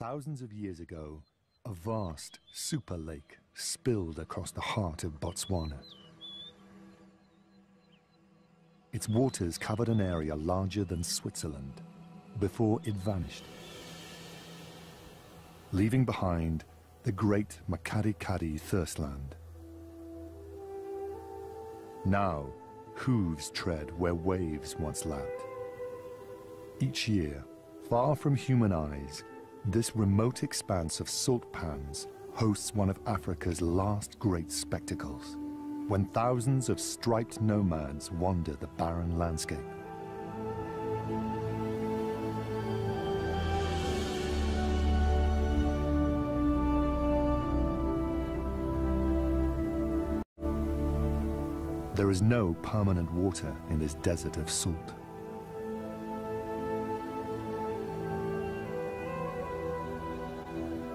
Thousands of years ago, a vast super lake spilled across the heart of Botswana. Its waters covered an area larger than Switzerland before it vanished, leaving behind the great Makadikadi thirstland. Now, hooves tread where waves once lapped. Each year, far from human eyes, this remote expanse of salt pans hosts one of Africa's last great spectacles, when thousands of striped nomads wander the barren landscape. There is no permanent water in this desert of salt.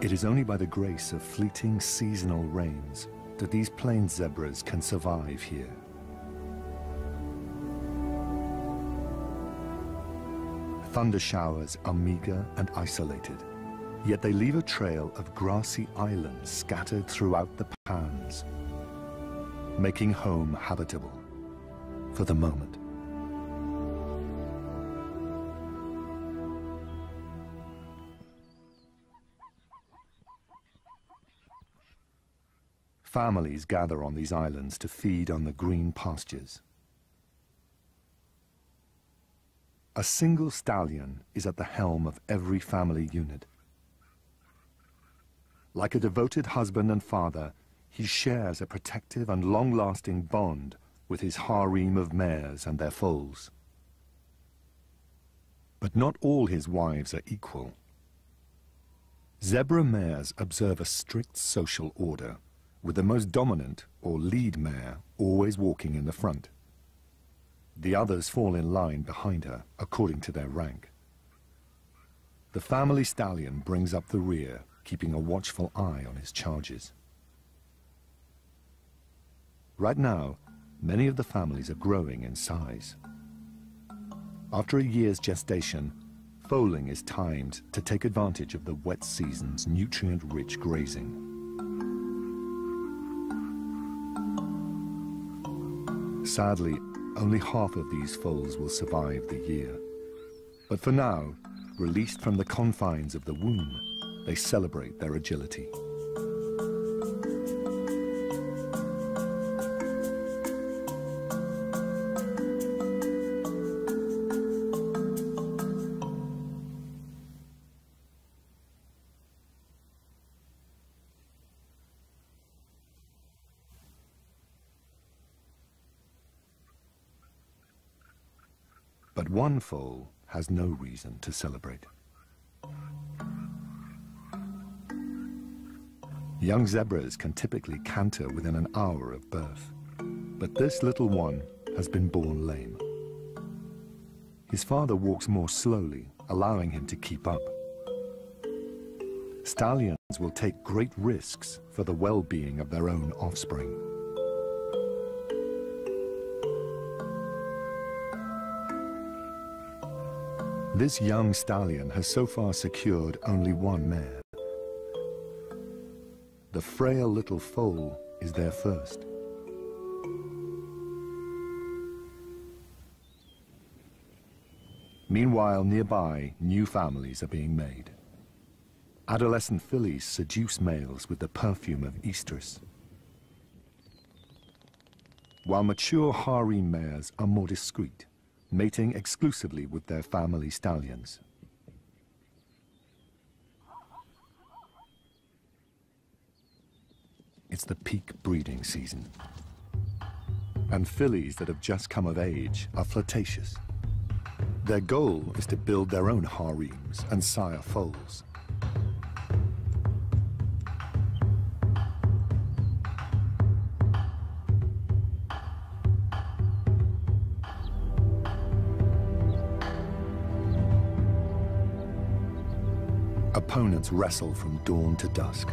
It is only by the grace of fleeting seasonal rains that these plains zebras can survive here. Thunder showers are meager and isolated, yet they leave a trail of grassy islands scattered throughout the pans, making home habitable for the moment. Families gather on these islands to feed on the green pastures. A single stallion is at the helm of every family unit. Like a devoted husband and father, he shares a protective and long-lasting bond with his harem of mares and their foals. But not all his wives are equal. Zebra mares observe a strict social order, with the most dominant or lead mare always walking in the front. The others fall in line behind her according to their rank. The family stallion brings up the rear, keeping a watchful eye on his charges. Right now, many of the families are growing in size. After a year's gestation, foaling is timed to take advantage of the wet season's nutrient-rich grazing. Sadly, only half of these foals will survive the year. But for now, released from the confines of the womb, they celebrate their agility. But one foal has no reason to celebrate. Young zebras can typically canter within an hour of birth, but this little one has been born lame. His father walks more slowly, allowing him to keep up. Stallions will take great risks for the well-being of their own offspring. This young stallion has so far secured only one mare. The frail little foal is there first. Meanwhile, nearby, new families are being made. Adolescent fillies seduce males with the perfume of estrus, while mature harem mares are more discreet, mating exclusively with their family stallions. It's the peak breeding season, and fillies that have just come of age are flirtatious. Their goal is to build their own harems and sire foals. Opponents wrestle from dawn to dusk.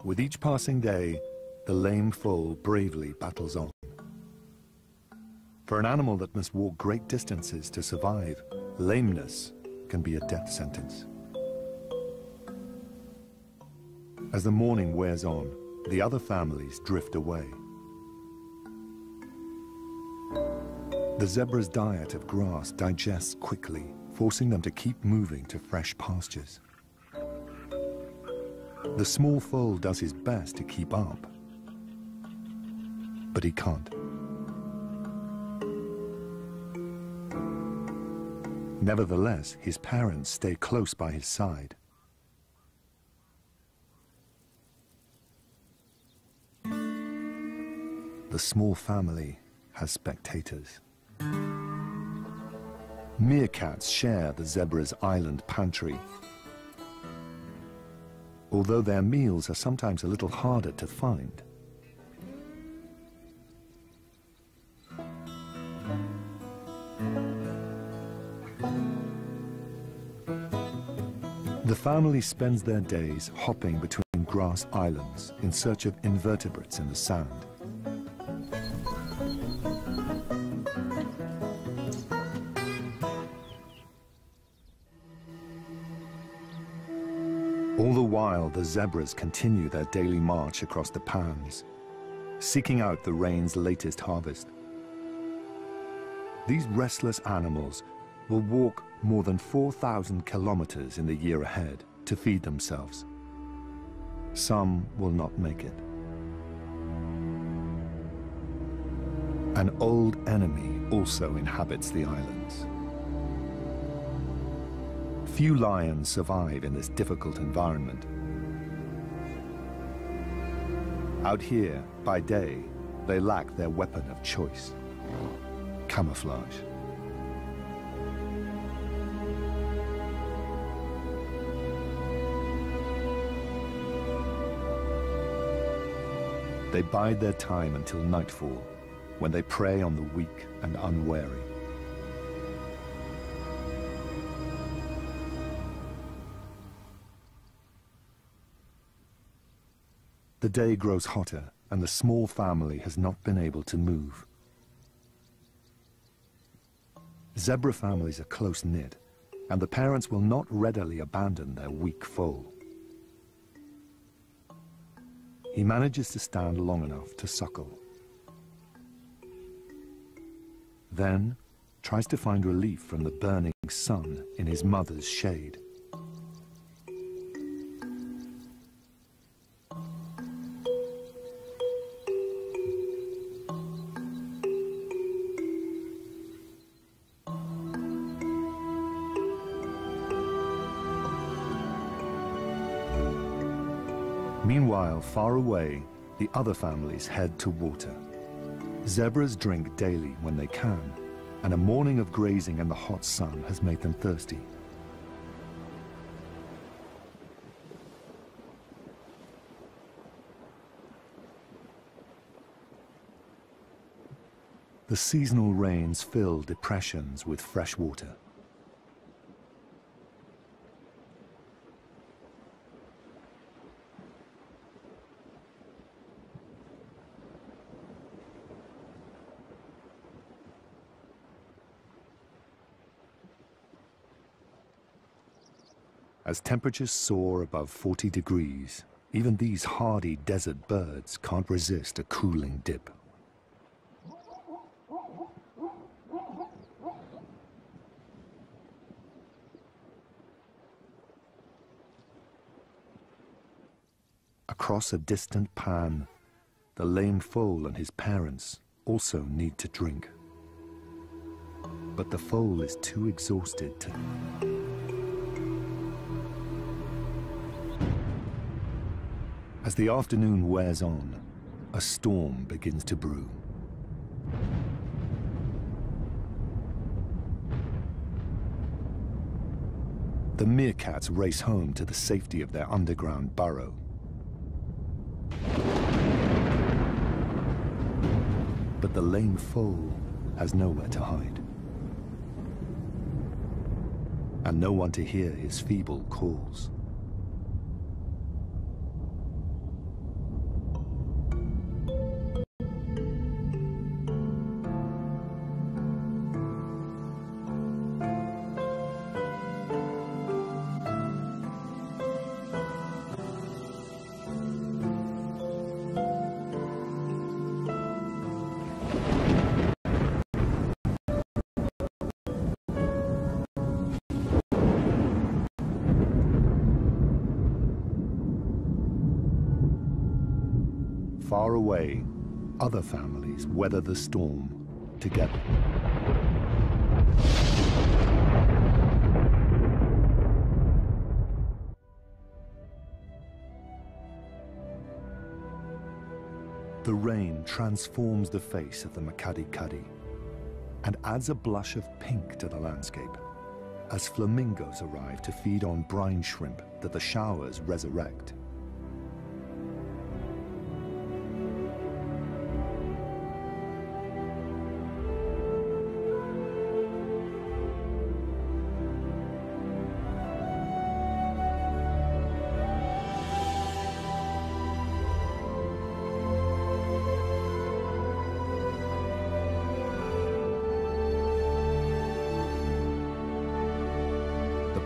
With each passing day, the lame foal bravely battles on. For an animal that must walk great distances to survive, lameness can be a death sentence. As the morning wears on, the other families drift away. The zebra's diet of grass digests quickly, forcing them to keep moving to fresh pastures. The small foal does his best to keep up, but he can't. Nevertheless, his parents stay close by his side. The small family has spectators. Meerkats share the zebra's island pantry, although their meals are sometimes a little harder to find. The family spends their days hopping between grass islands in search of invertebrates in the sand. All the while, the zebras continue their daily march across the pans, seeking out the rain's latest harvest. These restless animals will walk more than 4,000 kilometers in the year ahead to feed themselves. Some will not make it. An old enemy also inhabits the islands. Few lions survive in this difficult environment. Out here, by day, they lack their weapon of choice: camouflage. They bide their time until nightfall, when they prey on the weak and unwary. The day grows hotter, and the small family has not been able to move. Zebra families are close-knit, and the parents will not readily abandon their weak foal. He manages to stand long enough to suckle. Then tries to find relief from the burning sun in his mother's shade. Meanwhile, far away, the other families head to water. Zebras drink daily when they can, and a morning of grazing in the hot sun has made them thirsty. The seasonal rains fill depressions with fresh water. As temperatures soar above 40 degrees, even these hardy desert birds can't resist a cooling dip. Across a distant pan, the lame foal and his parents also need to drink. But the foal is too exhausted to... As the afternoon wears on, a storm begins to brew. The meerkats race home to the safety of their underground burrow. But the lame foal has nowhere to hide, and no one to hear his feeble calls. Far away, other families weather the storm together. The rain transforms the face of the Makadi-Kadi and adds a blush of pink to the landscape as flamingos arrive to feed on brine shrimp that the showers resurrect.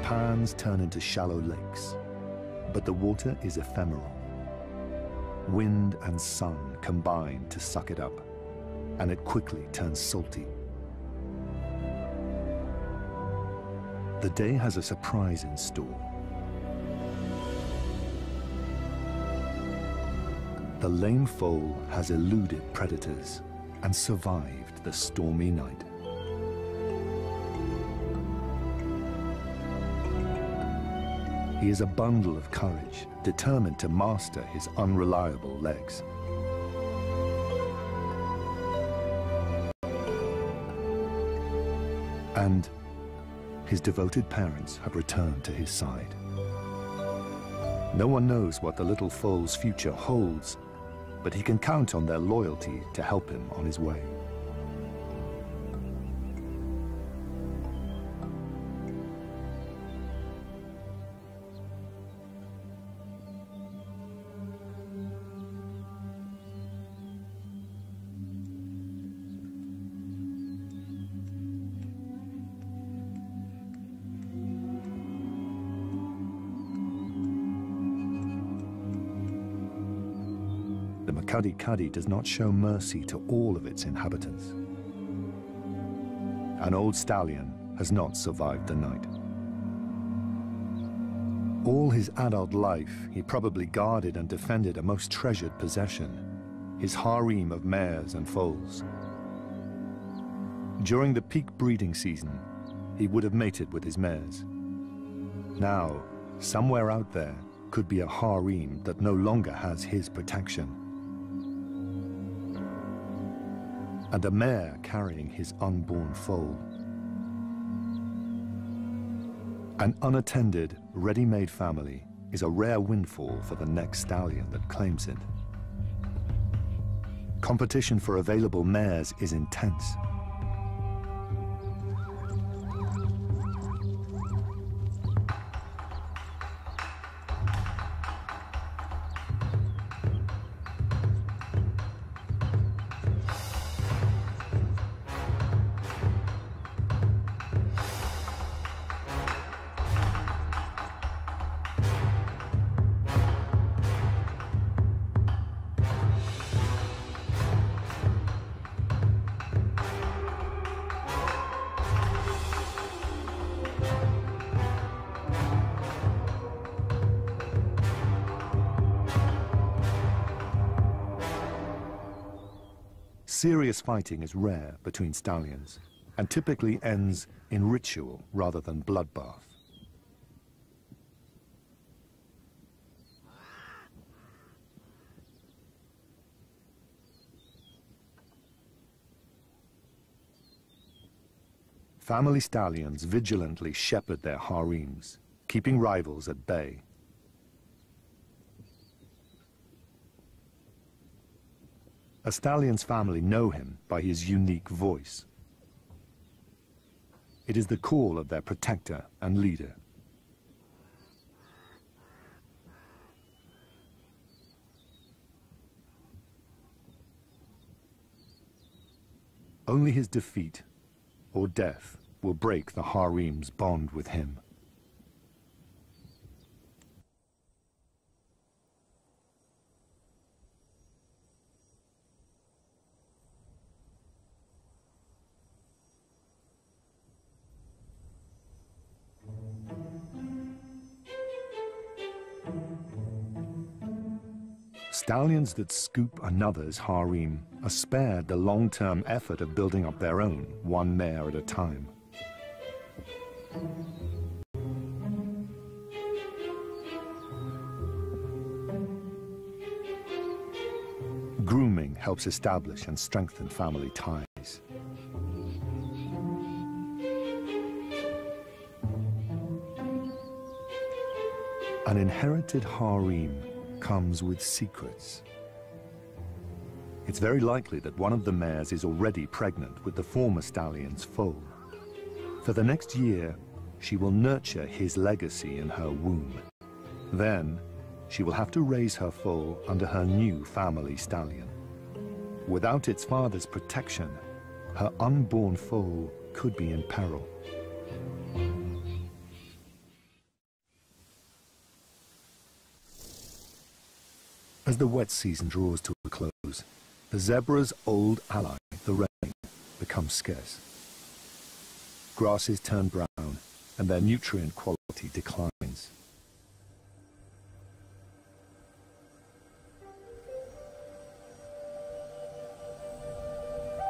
Pans turn into shallow lakes, but the water is ephemeral. Wind and sun combine to suck it up, and it quickly turns salty. The day has a surprise in store. The lame foal has eluded predators and survived the stormy night. He is a bundle of courage, determined to master his unreliable legs. And his devoted parents have returned to his side. No one knows what the little foal's future holds, but he can count on their loyalty to help him on his way. The Makadi-Kadi does not show mercy to all of its inhabitants. An old stallion has not survived the night. All his adult life, he probably guarded and defended a most treasured possession, his harem of mares and foals. During the peak breeding season, he would have mated with his mares. Now, somewhere out there could be a harem that no longer has his protection, and a mare carrying his unborn foal. An unattended, ready-made family is a rare windfall for the next stallion that claims it. Competition for available mares is intense. Serious fighting is rare between stallions and typically ends in ritual rather than bloodbath. Family stallions vigilantly shepherd their harems, keeping rivals at bay. A stallion's family know him by his unique voice. It is the call of their protector and leader. Only his defeat or death will break the harem's bond with him. Stallions that scoop another's harem are spared the long-term effort of building up their own, one mare at a time. Grooming helps establish and strengthen family ties. An inherited harem comes with secrets. It's very likely that one of the mares is already pregnant with the former stallion's foal. For the next year, she will nurture his legacy in her womb. Then, she will have to raise her foal under her new family stallion. Without its father's protection, her unborn foal could be in peril. As the wet season draws to a close, the zebra's old ally, the rain, becomes scarce. Grasses turn brown, and their nutrient quality declines.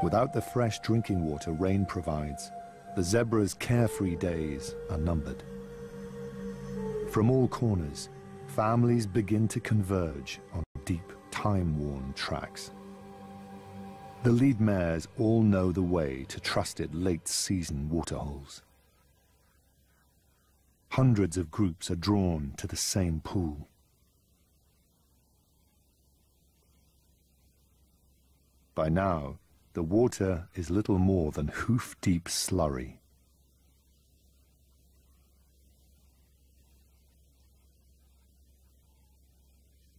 Without the fresh drinking water rain provides, the zebra's carefree days are numbered. From all corners, families begin to converge on deep, time-worn tracks. The lead mares all know the way to trusted late-season waterholes. Hundreds of groups are drawn to the same pool. By now, the water is little more than hoof-deep slurry.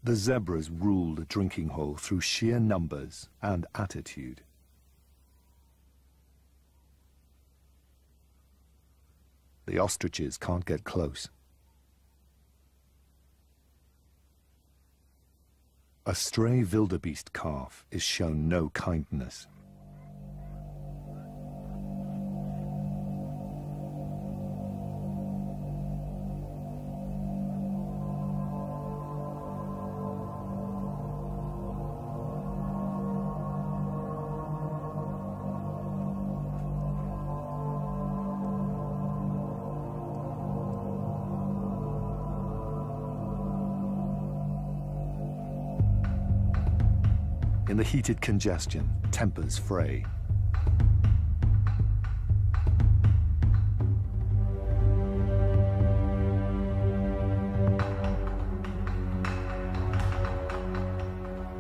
The zebras rule the drinking hole through sheer numbers and attitude. The ostriches can't get close. A stray wildebeest calf is shown no kindness. In the heated congestion, tempers fray.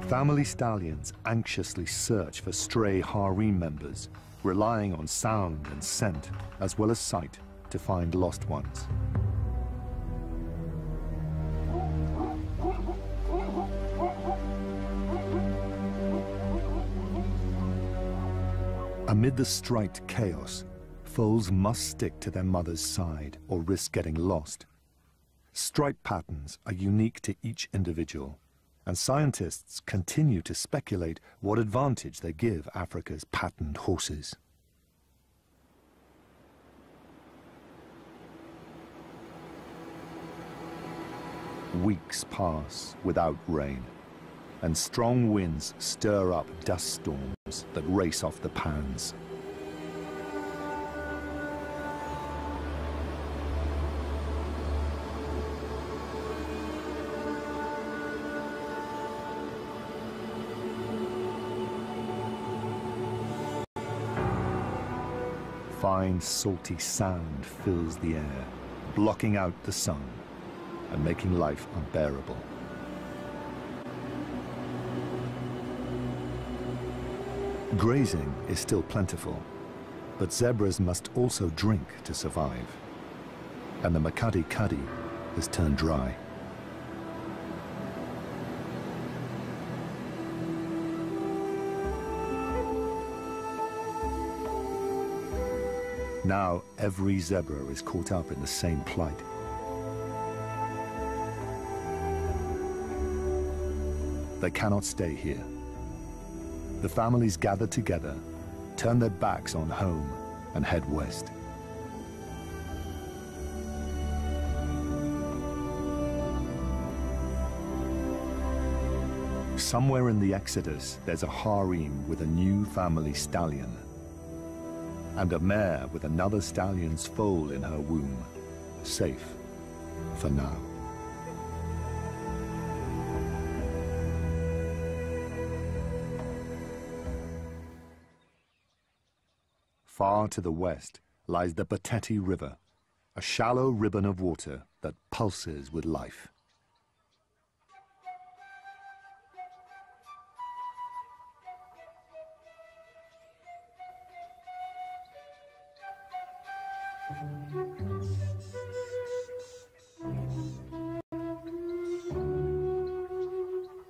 Family stallions anxiously search for stray harem members, relying on sound and scent, as well as sight, to find lost ones. Amid the striped chaos, foals must stick to their mother's side or risk getting lost. Stripe patterns are unique to each individual, and scientists continue to speculate what advantage they give Africa's patterned horses. Weeks pass without rain. and strong winds stir up dust storms that race off the pans. Fine, salty sand fills the air, blocking out the sun and making life unbearable. Grazing is still plentiful, but zebras must also drink to survive, and the Makadi Kadi has turned dry. Now every zebra is caught up in the same plight. They cannot stay here. The families gather together, turn their backs on home, and head west. Somewhere in the exodus, there's a harem with a new family stallion, and a mare with another stallion's foal in her womb, safe for now. Far to the west lies the Bateti River, a shallow ribbon of water that pulses with life.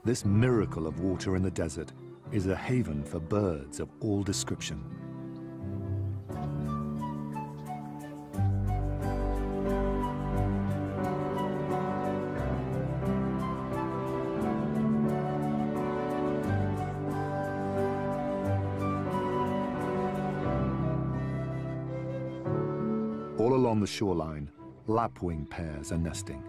This miracle of water in the desert is a haven for birds of all description. All along the shoreline, lapwing pairs are nesting.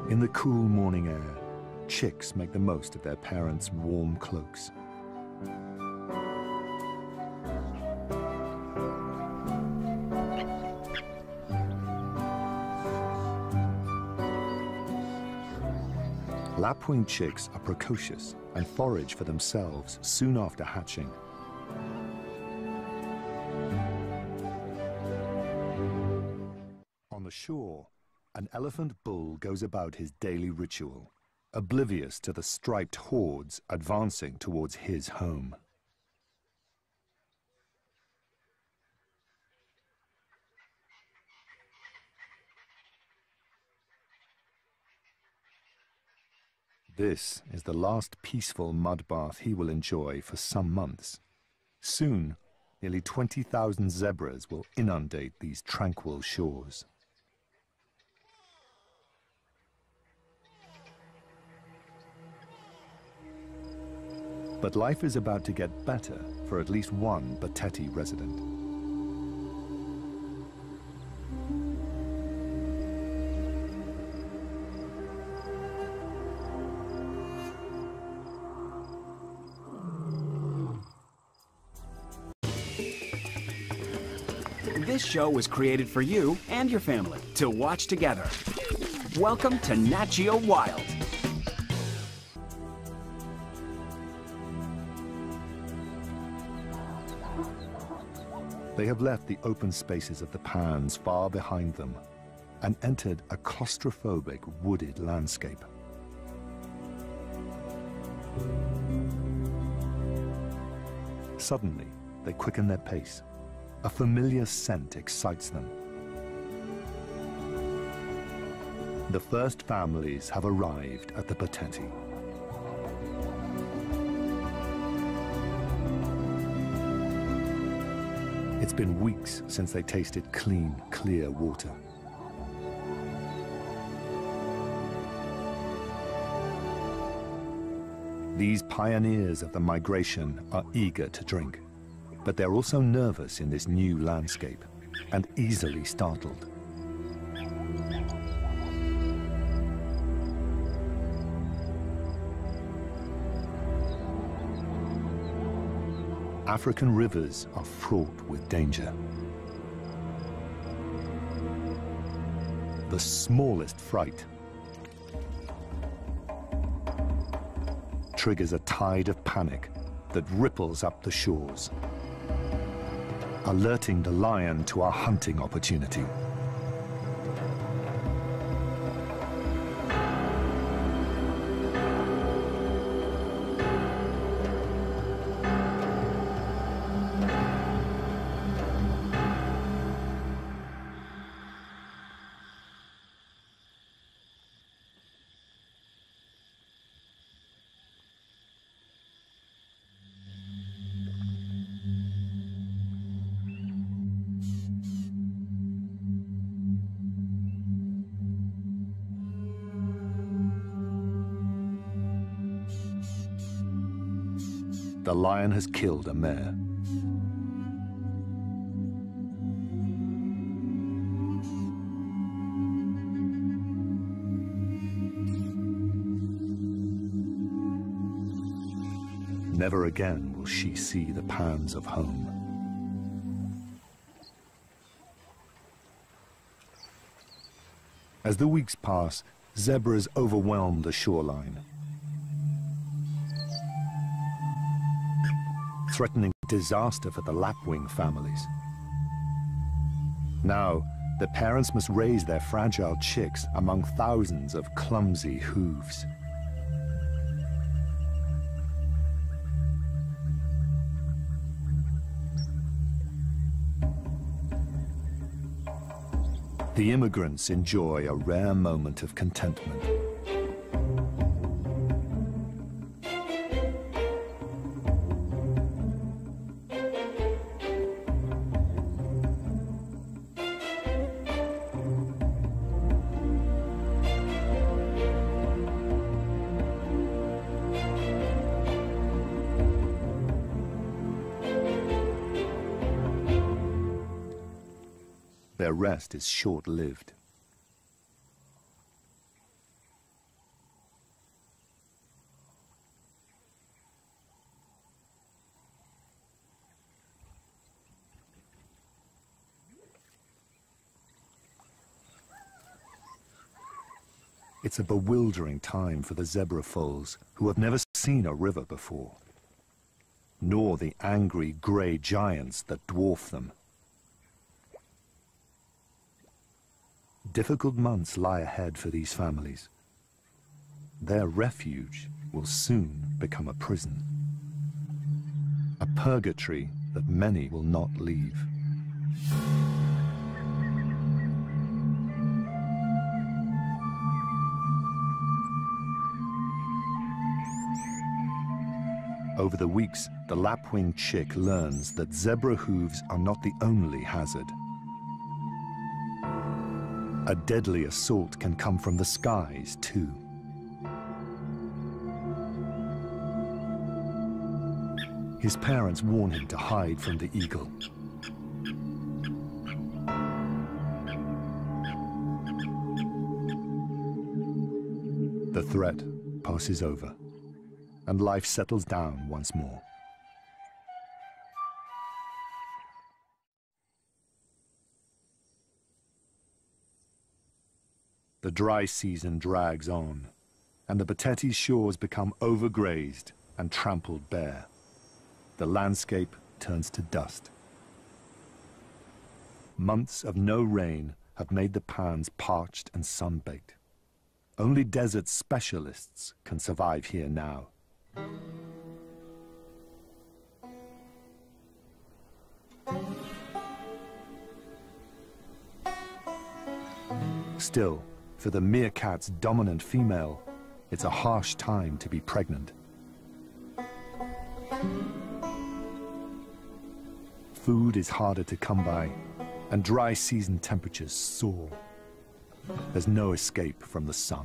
In the cool morning air, chicks make the most of their parents' warm cloaks. Lapwing chicks are precocious and forage for themselves soon after hatching. On the shore, an elephant bull goes about his daily ritual, oblivious to the striped hordes advancing towards his home. This is the last peaceful mud bath he will enjoy for some months. Soon, nearly 20,000 zebras will inundate these tranquil shores. But life is about to get better for at least one Bateti resident. This show was created for you and your family to watch together. Welcome to Nat Geo Wild. They have left the open spaces of the pans far behind them and entered a claustrophobic wooded landscape. Suddenly, they quicken their pace. A familiar scent excites them. The first families have arrived at the Bateti. It's been weeks since they tasted clean, clear water. These pioneers of the migration are eager to drink. But they're also nervous in this new landscape and easily startled. African rivers are fraught with danger. The smallest fright triggers a tide of panic that ripples up the shores, alerting the lion to a hunting opportunity. The lion has killed a mare. Never again will she see the pans of home. As the weeks pass, zebras overwhelm the shoreline, threatening disaster for the lapwing families. Now, the parents must raise their fragile chicks among thousands of clumsy hooves. The immigrants enjoy a rare moment of contentment. Their rest is short-lived. It's a bewildering time for the zebra foals who have never seen a river before, nor the angry grey giants that dwarf them. Difficult months lie ahead for these families. Their refuge will soon become a prison, a purgatory that many will not leave. Over the weeks, the lapwing chick learns that zebra hooves are not the only hazard. A deadly assault can come from the skies, too. His parents warn him to hide from the eagle. The threat passes over, and life settles down once more. The dry season drags on, and the Bateti's shores become overgrazed and trampled bare. The landscape turns to dust. Months of no rain have made the pans parched and sun-baked. Only desert specialists can survive here now. Still, for the meerkat's dominant female, it's a harsh time to be pregnant. Food is harder to come by, and dry season temperatures soar. There's no escape from the sun.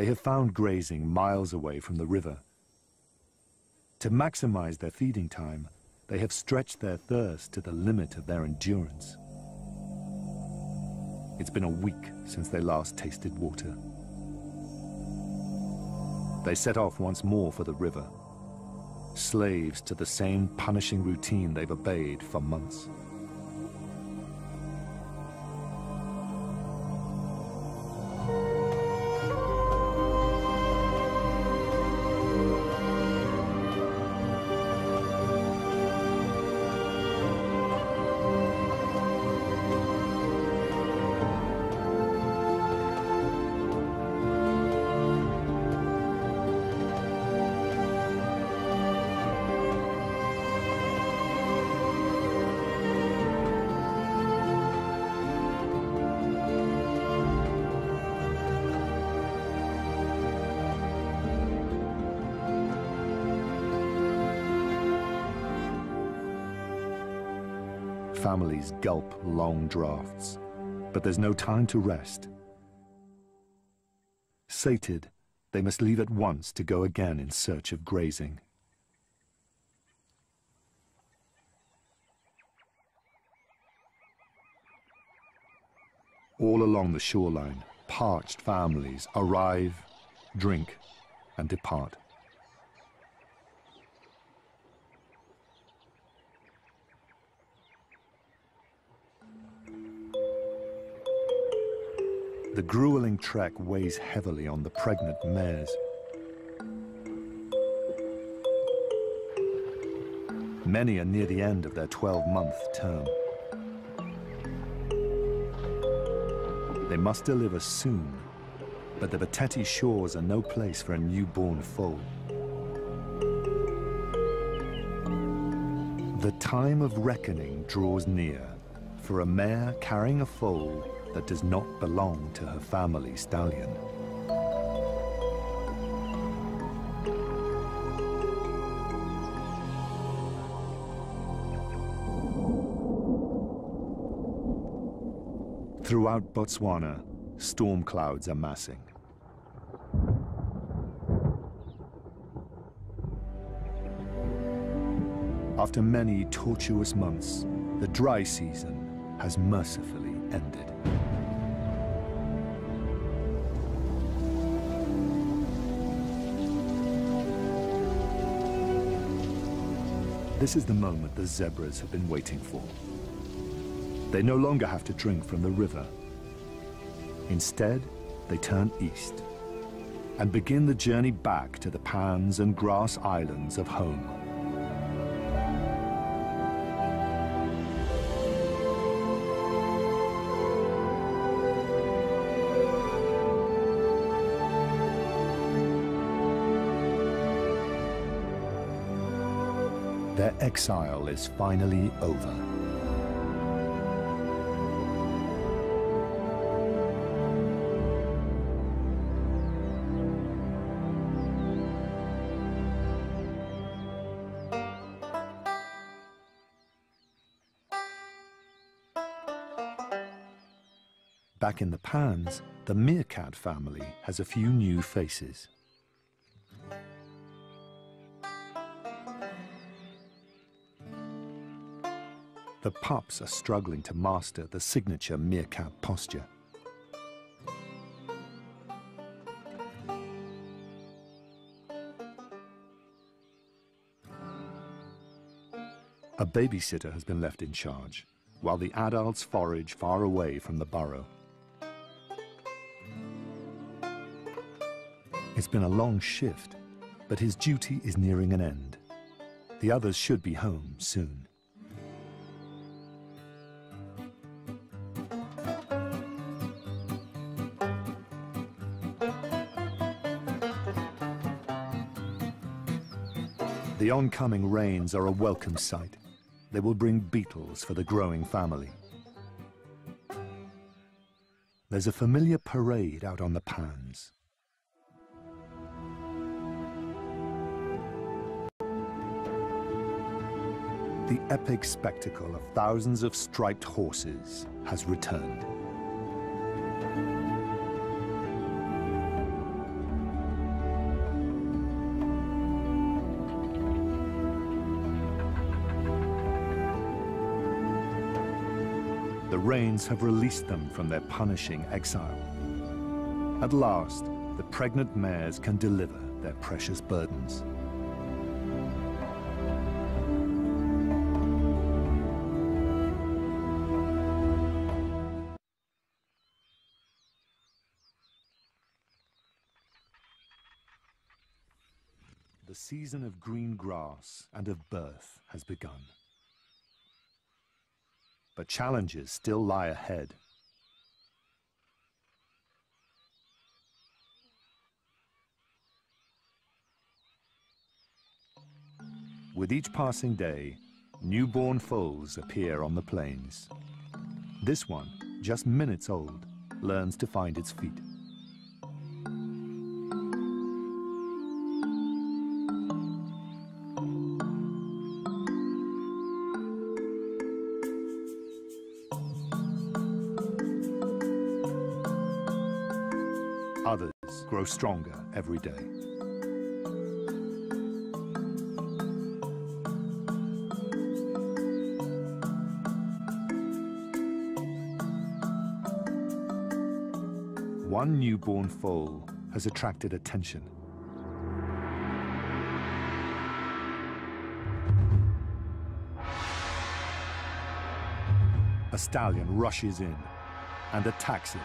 They have found grazing miles away from the river. To maximize their feeding time, they have stretched their thirst to the limit of their endurance. It's been a week since they last tasted water. They set off once more for the river, slaves to the same punishing routine they've obeyed for months. Families gulp long draughts, but there's no time to rest. Sated, they must leave at once to go again in search of grazing. All along the shoreline, parched families arrive, drink, and depart. The grueling trek weighs heavily on the pregnant mares. Many are near the end of their 12-month term. They must deliver soon, but the Bateti shores are no place for a newborn foal. The time of reckoning draws near for a mare carrying a foal that does not belong to her family stallion. Throughout Botswana, storm clouds are massing. After many tortuous months, the dry season has mercifully ended. This is the moment the zebras have been waiting for. They no longer have to drink from the river. Instead, they turn east and begin the journey back to the pans and grass islands of home. Their exile is finally over. Back in the pans, the meerkat family has a few new faces. The pups are struggling to master the signature meerkat posture. A babysitter has been left in charge, while the adults forage far away from the burrow. It's been a long shift, but his duty is nearing an end. The others should be home soon. The oncoming rains are a welcome sight. They will bring beetles for the growing family. There's a familiar parade out on the pans. The epic spectacle of thousands of striped horses has returned. rains have released them from their punishing exile. At last, the pregnant mares can deliver their precious burdens. The season of green grass and of birth has begun. But challenges still lie ahead. With each passing day, newborn foals appear on the plains. This one, just minutes old, learns to find its feet. Others grow stronger every day. One newborn foal has attracted attention. A stallion rushes in and attacks it.